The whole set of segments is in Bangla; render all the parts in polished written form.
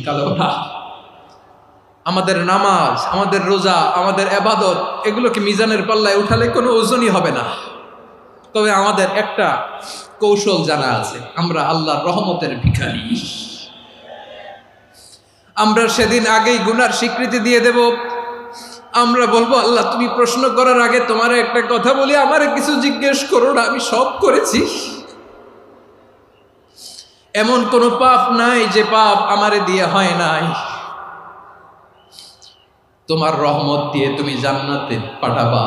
শিখালো না। আমাদের নামাজ, আমাদের রোজা, আমাদের ইবাদত এগুলোকে মিজানের পাল্লায় উঠালে কোনো ওজনই হবে না। তবে আমাদের একটা কৌশল জানা আছে, আমরা আল্লাহর রহমতের ভিখারি। আমরা সেদিন আগেই গুনার স্বীকৃতি দিয়ে দেব। আমরা বলবো, আল্লাহ তুমি প্রশ্ন করার আগে তোমার একটা কথা বলি, আমারে কিছু জিজ্ঞেস করো না, আমি সব করেছি। এমন কোনো পাপ নাই যে পাপ আমারে দিয়ে হয় নাই। তোমার রহমত দিয়ে তুমি জান্নাতে পাঠাবা,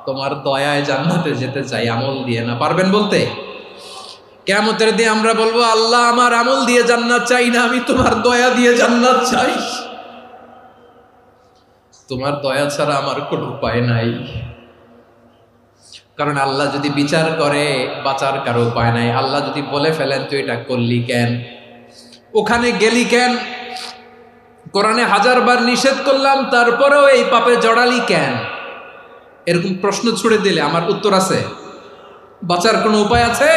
তোমার দয়ায় জান্নাতে যেতে চাই, আমল দিয়ে না। পারবেন বলতে? কিয়ামতের দিন আমরা বলবো, আল্লাহ আমার আমল দিয়ে জান্নাত চাই না, আমি তোমার দয়া দিয়ে জান্নাত চাই। তোমার দয়া ছাড়া আমার কোনো উপায় নাই। কারণ আল্লাহ যদি বিচার করে বাঁচার কারো উপায় নাই। আল্লাহ যদি বলে ফেলেন তুই এটা করলি কেন, ওখানে গেলি কেন, কোরআনে 1000 বার নিষেধ করলাম তারপরেও এই পাপে জড়ালি কেন, এরকম প্রশ্ন ছুড়ে দিলে আমার উত্তর আছে? বাঁচার কোনো উপায় আছে?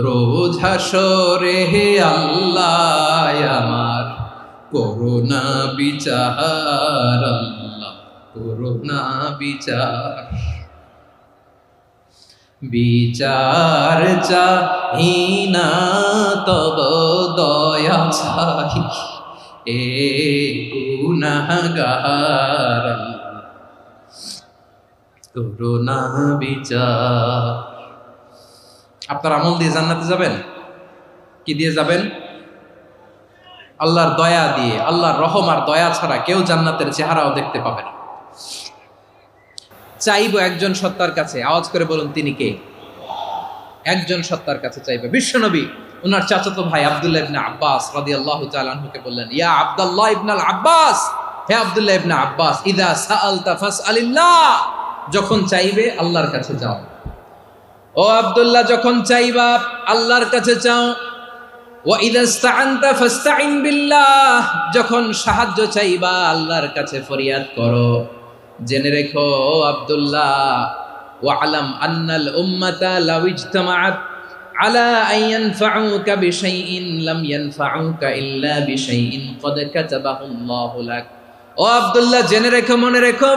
রোজ হাসরে হে আল্লাহ আমার করুণা বিচার, আল্লাহ করুণা বিচার। বিচার চাহি না তব দয়া চাহি, এ গুনাহগার করুণা বিচার। আপনার আমল দিয়ে জান্নাতে যাবেন? কি দিয়ে যাবেন? আল্লাহর দয়া দিয়ে। আল্লাহর রহম আর দয়া ছাড়া কেউ জান্নাতের চেহারাও দেখতে পাবে না। চাইবো একজন সত্তার কাছে, আওয়াজ করে বলুন তিনি কে? একজন সত্তার কাছে চাইবে। বিশ্বনবী ওনার চাচাতো ভাই আব্দুল্লাহ ইবনে আব্বাস রাদিয়াল্লাহু তাআলা আনহুকে বললেন, ইয়া আব্দুল্লাহ ইবনে আব্বাস, হে আব্দুল্লাহ ইবনে আব্বাস, ইদা সাআলতা ফাসআলিল্লাহ, যখন চাইবে আল্লাহর কাছে যাও। ও আব্দুল্লাহ, যখন চাইবা আল্লাহর কাছে চাও। ওয়া ইদা ইসতাআনতা ফাসতাইন বিল্লাহ, যখন সাহায্য চাইবা আল্লাহর কাছে ফরিয়াদ করো। জেনে রেখো আব্দুল্লাহ, ওয়া'লাম আন্নাল উম্মাতা লাউ ইজতামাআত আলা আন ইয়ানফাউকা বিশাইইন লাম ইয়ানফাউকা ইল্লা বিশাইইন ক্বাদ কাতাবাহু আল্লাহু লাক। ও আব্দুল্লাহ, জেনে রেখো, মনে রেখো,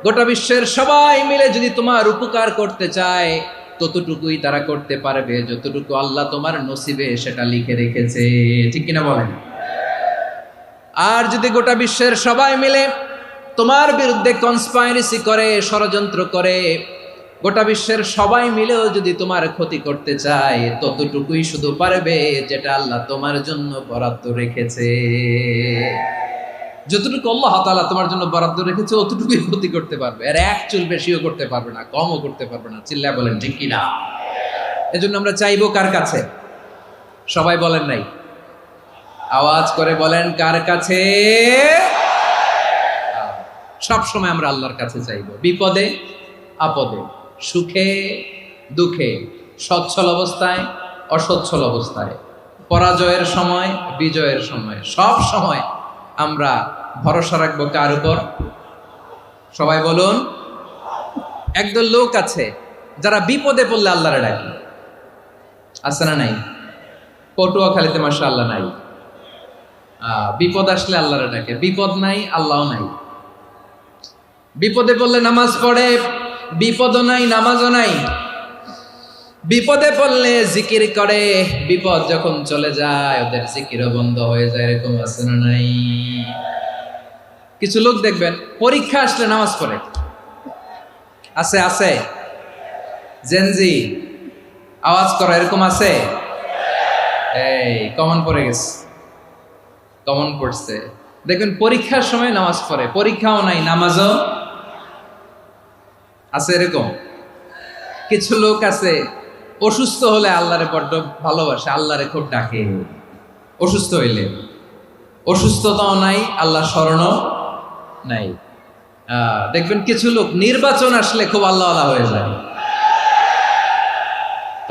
গোটা বিশ্বের সবাই মিলে যদি তোমার উপকার করতে চায় ততটুকুই তারা করতে পারবে যতটুকু আল্লাহ তোমার নসিবে সেটা লিখে রেখেছে। ঠিক কিনা বলেন? আর যদি গোটা বিশ্বের সবাই মিলে তোমার বিরুদ্ধে কনস্পাইরেসি করে, ষড়যন্ত্র করে, গোটা বিশ্বের সবাই মিলেও যদি তোমার ক্ষতি করতে চায় ততটুকুই শুধু পারবে যেটা আল্লাহ তোমার জন্য বরাদ্দ রেখেছে। যতটুকু আল্লাহ তাআলা তোমার জন্য বরাদ্দ রেখেছে অতটুকুই ক্ষতি করতে পারবে, আর এক চুল বেশিও করতে পারবে না, কমও করতে পারবে না। চিল্লায় বলেন ঠিক কিনা? এজন্য আমরা চাইবো কার কাছে? সবাই বলেন নাই, আওয়াজ করে বলেন কার কাছে? সব সময় আমরা আল্লাহর কাছে চাইবো, বিপদে আপদে, সুখে দুঃখে, সচ্ছল অবস্থায় অসচ্ছল অবস্থায়, পরাজয়ের সময় বিজয়ের সময়, সব সময় আমরা ভরসা রাখবো কার উপর? সবাই বলুন। একদল লোক আছে যারা বিপদে পড়লে আল্লাহরে ডাকে, আছে না নাই? পটুয়াখালীতে মাশাআল্লাহ নাই। বিপদ আসলে আল্লাহরে ডাকে, বিপদ নাই আল্লাহও নাই। বিপদে পড়লে নামাজ পড়ে, বিপদও নাই নামাজও নাই। বিপদে পড়লে জিকির করে, বিপদ যখন চলে যায় ওদের জিকিরও বন্ধ হয়ে যায়। এরকম আছে না নাই? কিছু লোক দেখবেন পরীক্ষা আসলে নামাজ পড়ে, আছে আছে? জেনজি আওয়াজ করো, এরকম আছে? এই কমন পড়ে গেছে, কমন পড়ছে। দেখবেন পরীক্ষার সময় নামাজ পড়ে, পরীক্ষাও নাই নামাজও আছে। এরকম কিছু লোক আছে অসুস্থ হলে আল্লাহরে বড্ড ভালোবাসে, আল্লাহরে খুব ডাকে। অসুস্থ হইলে অসুস্থতাও নাই, আল্লাহ স্মরণও নাই। দেখবেন কিছু লোক নির্বাচন আসলে খুব আল্লাহওয়ালা হয়ে যায়।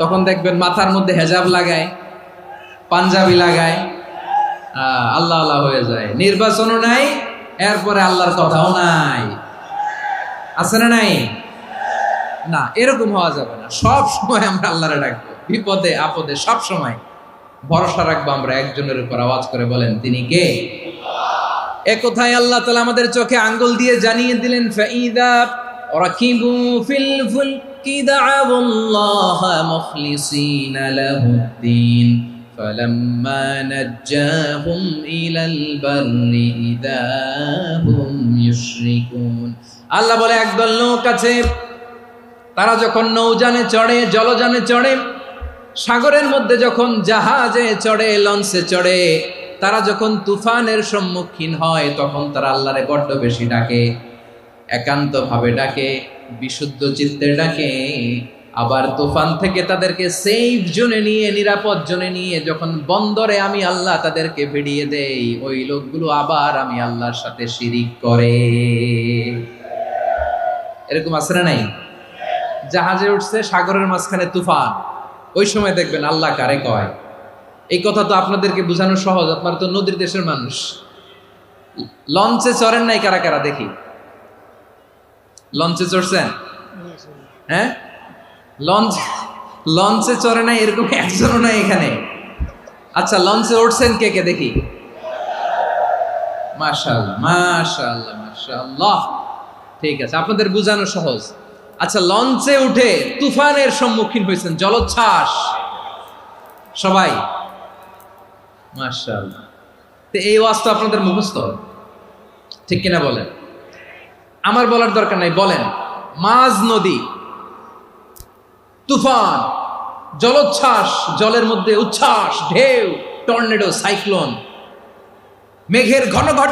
তখন দেখবেন মাথার মধ্যে হেজাব লাগায়, পাঞ্জাবি লাগায়, আল্লাহওয়ালা হয়ে যায়। নির্বাচনও নাই, এরপরে আল্লাহর কথাও নাই। আছে না নাই? না, এরকম হওয়া যাবে না। সব সময় আমরা আল্লাহরে ডাকবো, বিপদে আপদে সব সময়। ভরসা রাখবো আমরা একজনের উপর। আওয়াজ করে বলেন তিনি কে? এ কথায় আল্লাহ তাআলা আমাদের চোখে আঙ্গুল দিয়ে জানিয়ে দিলেন, ফাইদা রাকিবু ফিল ফুলকি দা'আউল্লাহা মুখলিসিনা লাহুদ্দিন ফালাম্মা নাজ্জাহুম ইলাল বাররি ইযা হুম ইউশরিকুন। আল্লাহ বলে একদল লোক আছে, তারা যখন নৌযানে চড়ে, জলযানে চড়ে, সাগরের মধ্যে যখন জাহাজে চড়ে, লঞ্চে চড়ে, তারা যখন তুফানের সম্মুখীন হয় তখন তারা আল্লাহরে বড্ড বেশি ডাকে, একান্ত ভাবে ডাকে, বিশুদ্ধ চিত্তে ডাকে। আবার তুফান থেকে তাদেরকে সেফ জোনে নিয়ে, নিরাপদ জোনে নিয়ে যখন বন্দরে আমি আল্লাহ তাদেরকে ভিড়িয়ে দেই, ওই লোকগুলো আবার আমি আল্লাহর সাথে শিরিক করে। এরকম আছে না নাই? জাহাজে উঠছে, সাগরের মাঝখানে তুফান, ওই সময় দেখবেন আল্লাহ কারে কয়। এই কথা তো আপনাদেরকে বোঝানো সহজ, আপনারা তো নদীর দেশের মানুষ। লঞ্চে চড়েন নাই কারা কারা দেখি? লঞ্চে চড়ছেন? হ্যাঁ, লঞ্চে চড়ে নাই এরকম একজনও নাই এখানে। আচ্ছা, লঞ্চে উঠছেন কে কে দেখি? মাশাআল্লাহ, মাশাআল্লাহ, মাশাআল্লাহ। ঠিক আছে, আপনাদের বোঝানো সহজ। আচ্ছা, লঞ্চে উঠে তুফানের সম্মুখীন হয়েছেন, জলোচ্ছ্বাস সবাই, মাশাআল্লাহ। তো এই ওয়াজ তো আপনাদের মুখস্থ, ঠিক কিনা বলেন? আমার বলার দরকার নাই, বলেন। মাঝ নদী, তুফান, জলোচ্ছ্বাস, জলের মধ্যে উচ্ছ্বাস, ঢেউ, টর্নেডো, সাইক্লোন, মেঘের ঘন ঘন